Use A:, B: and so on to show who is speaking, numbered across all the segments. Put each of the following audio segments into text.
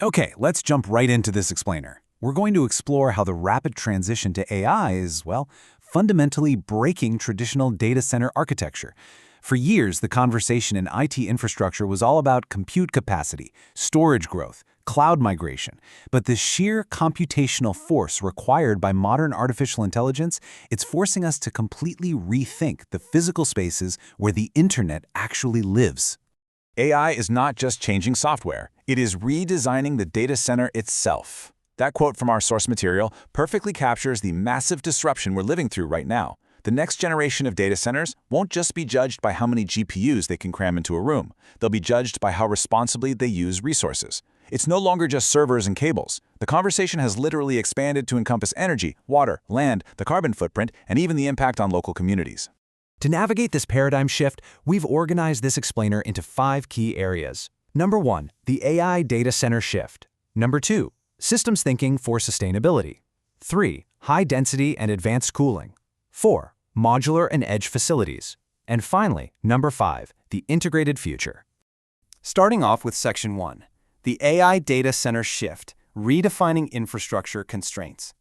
A: Okay, let's jump right into this explainer. We're going to explore how the rapid transition to AI is, well, fundamentally breaking traditional data center architecture. For years, the conversation in IT infrastructure was all about compute capacity, storage growth, cloud migration. But the sheer computational force required by modern artificial intelligence, it's forcing us to completely rethink the physical spaces where the internet actually lives.
B: AI is not just changing software, it is redesigning the data center itself. That quote from our source material perfectly captures the massive disruption we're living through right now. The next generation of data centers won't just be judged by how many GPUs they can cram into a room. They'll be judged by how responsibly they use resources. It's no longer just servers and cables. The conversation has literally expanded to encompass energy, water, land, the carbon footprint, and even the impact on local communities.
C: To navigate this paradigm shift, we've organized this explainer into 5 key areas. Number 1, the AI data center shift. Number 2, systems thinking for sustainability. 3, high density and advanced cooling. 4, modular and edge facilities. And finally, number 5, the integrated future. Starting off with Section 1, the AI data center shift, redefining infrastructure constraints.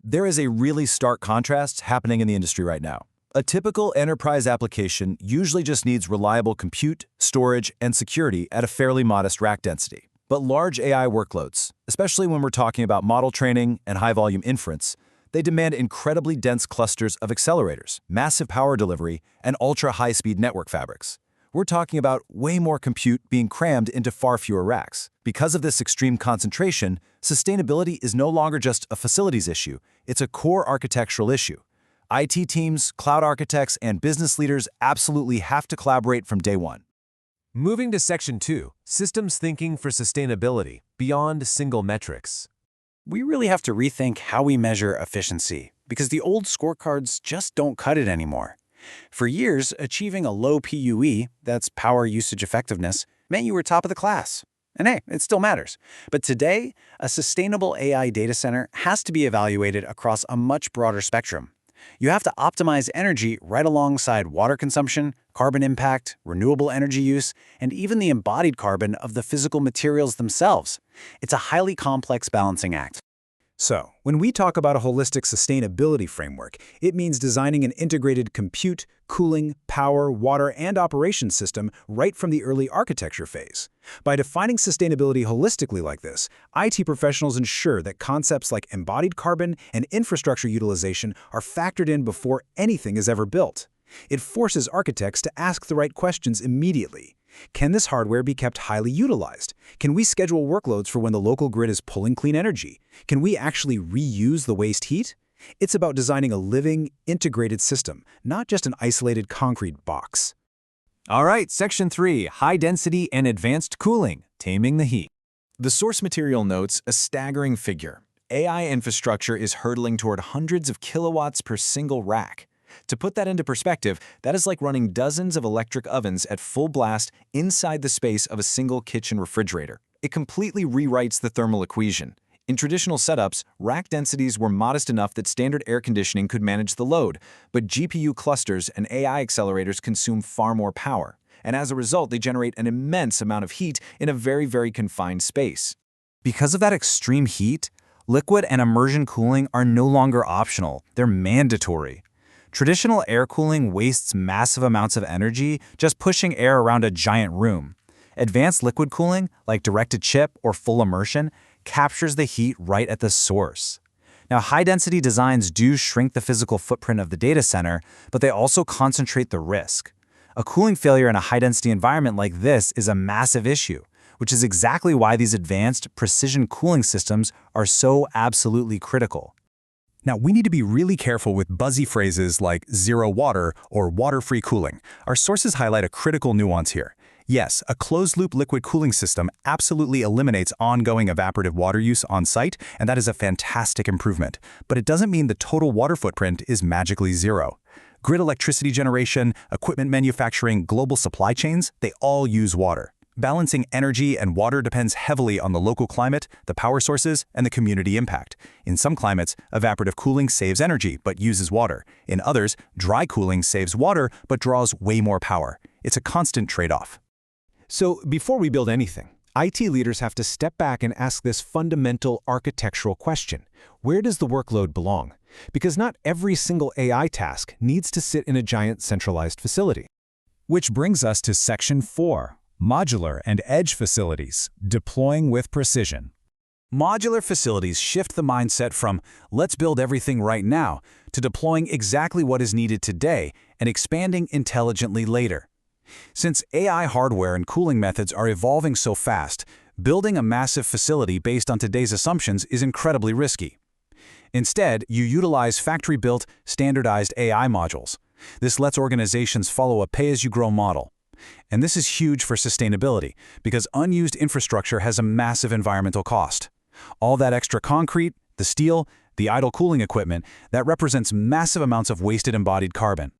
D: There is a really stark contrast happening in the industry right now. A typical enterprise application usually just needs reliable compute, storage, and security at a fairly modest rack density. But large AI workloads, especially when we're talking about model training and high-volume inference, they demand incredibly dense clusters of accelerators, massive power delivery, and ultra-high-speed network fabrics. We're talking about way more compute being crammed into far fewer racks. Because of this extreme concentration, sustainability is no longer just a facilities issue, it's a core architectural issue. IT teams, cloud architects, and business leaders absolutely have to collaborate from day one.
E: Moving to Section 2, systems thinking for sustainability, beyond single metrics.
A: We really have to rethink how we measure efficiency, because the old scorecards just don't cut it anymore. For years, achieving a low PUE, that's power usage effectiveness, meant you were top of the class. And hey, it still matters. But today, a sustainable AI data center has to be evaluated across a much broader spectrum. You have to optimize energy right alongside water consumption, carbon impact, renewable energy use, and even the embodied carbon of the physical materials themselves. It's a highly complex balancing act.
F: So, when we talk about a holistic sustainability framework, it means designing an integrated compute, cooling, power, water, and operations system right from the early architecture phase. By defining sustainability holistically like this, IT professionals ensure that concepts like embodied carbon and infrastructure utilization are factored in before anything is ever built. It forces architects to ask the right questions immediately. Can this hardware be kept highly utilized? Can we schedule workloads for when the local grid is pulling clean energy? Can we actually reuse the waste heat? It's about designing a living, integrated system, not just an isolated concrete box.
C: All right, Section 3, high density and advanced cooling, taming the heat.
D: The source material notes a staggering figure. AI infrastructure is hurtling toward hundreds of kilowatts per single rack. To put that into perspective, that is like running dozens of electric ovens at full blast inside the space of a single kitchen refrigerator. It completely rewrites the thermal equation. In traditional setups, rack densities were modest enough that standard air conditioning could manage the load, but GPU clusters and AI accelerators consume far more power, and as a result, they generate an immense amount of heat in a very, very confined space.
C: Because of that extreme heat, liquid and immersion cooling are no longer optional, they're mandatory. Traditional air cooling wastes massive amounts of energy just pushing air around a giant room. Advanced liquid cooling, like direct-to-chip or full immersion, captures the heat right at the source. Now, high-density designs do shrink the physical footprint of the data center, but they also concentrate the risk. A cooling failure in a high-density environment like this is a massive issue, which is exactly why these advanced precision cooling systems are so absolutely critical.
F: Now, we need to be really careful with buzzy phrases like zero water or water-free cooling. Our sources highlight a critical nuance here. Yes, a closed-loop liquid cooling system absolutely eliminates ongoing evaporative water use on site, and that is a fantastic improvement. But it doesn't mean the total water footprint is magically zero. Grid electricity generation, equipment manufacturing, global supply chains, they all use water. Balancing energy and water depends heavily on the local climate, the power sources, and the community impact. In some climates, evaporative cooling saves energy but uses water. In others, dry cooling saves water but draws way more power. It's a constant trade-off.
E: So before we build anything, IT leaders have to step back and ask this fundamental architectural question. Where does the workload belong? Because not every single AI task needs to sit in a giant centralized facility.
F: Which brings us to Section 4, Modular and Edge Facilities, Deploying with Precision. Modular facilities shift the mindset from let's build everything right now to deploying exactly what is needed today and expanding intelligently later. Since AI hardware and cooling methods are evolving so fast, building a massive facility based on today's assumptions is incredibly risky. Instead, you utilize factory-built, standardized AI modules. This lets organizations follow a pay-as-you-grow model. And this is huge for sustainability, because unused infrastructure has a massive environmental cost. All that extra concrete, the steel, the idle cooling equipment, that represents massive amounts of wasted embodied carbon.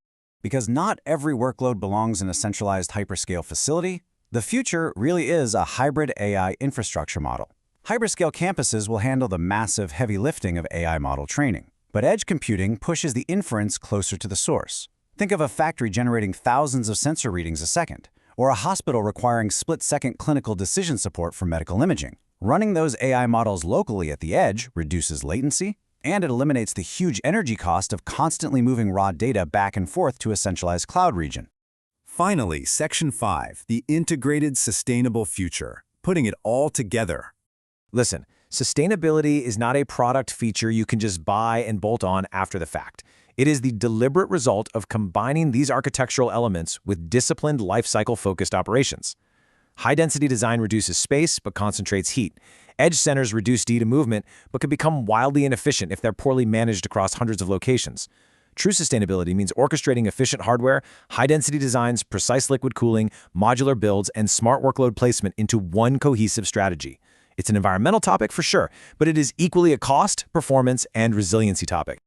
A: Because not every workload belongs in a centralized hyperscale facility, the future really is a hybrid AI infrastructure model. Hyperscale campuses will handle the massive heavy lifting of AI model training, but edge computing pushes the inference closer to the source. Think of a factory generating thousands of sensor readings a second, or a hospital requiring split-second clinical decision support for medical imaging. Running those AI models locally at the edge reduces latency, and it eliminates the huge energy cost of constantly moving raw data back and forth to a centralized cloud region.
D: Finally, Section 5, the integrated sustainable future, putting it all together.
E: Listen, sustainability is not a product feature you can just buy and bolt on after the fact. It is the deliberate result of combining these architectural elements with disciplined lifecycle-focused operations. High-density design reduces space but concentrates heat. Edge centers reduce data movement but can become wildly inefficient if they're poorly managed across hundreds of locations. True sustainability means orchestrating efficient hardware, high-density designs, precise liquid cooling, modular builds, and smart workload placement into one cohesive strategy. It's an environmental topic for sure, but it is equally a cost, performance, and resiliency topic.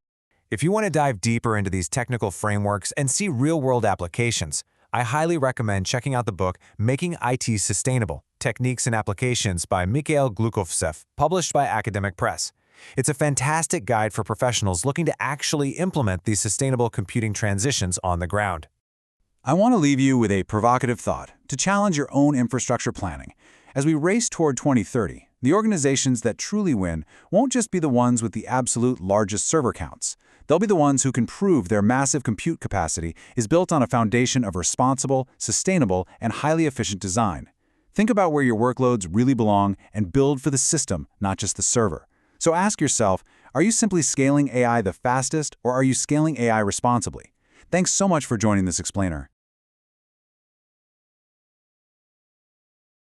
B: If you want to dive deeper into these technical frameworks and see real-world applications, I highly recommend checking out the book Making IT Sustainable: Techniques and Applications by Mikhail Glukovtsev, published by Academic Press. It's a fantastic guide for professionals looking to actually implement these sustainable computing transitions on the ground.
F: I want to leave you with a provocative thought to challenge your own infrastructure planning. As we race toward 2030, the organizations that truly win won't just be the ones with the absolute largest server counts. They'll be the ones who can prove their massive compute capacity is built on a foundation of responsible, sustainable, and highly efficient design. Think about where your workloads really belong and build for the system, not just the server. So ask yourself, are you simply scaling AI the fastest, or are you scaling AI responsibly? Thanks so much for joining this explainer.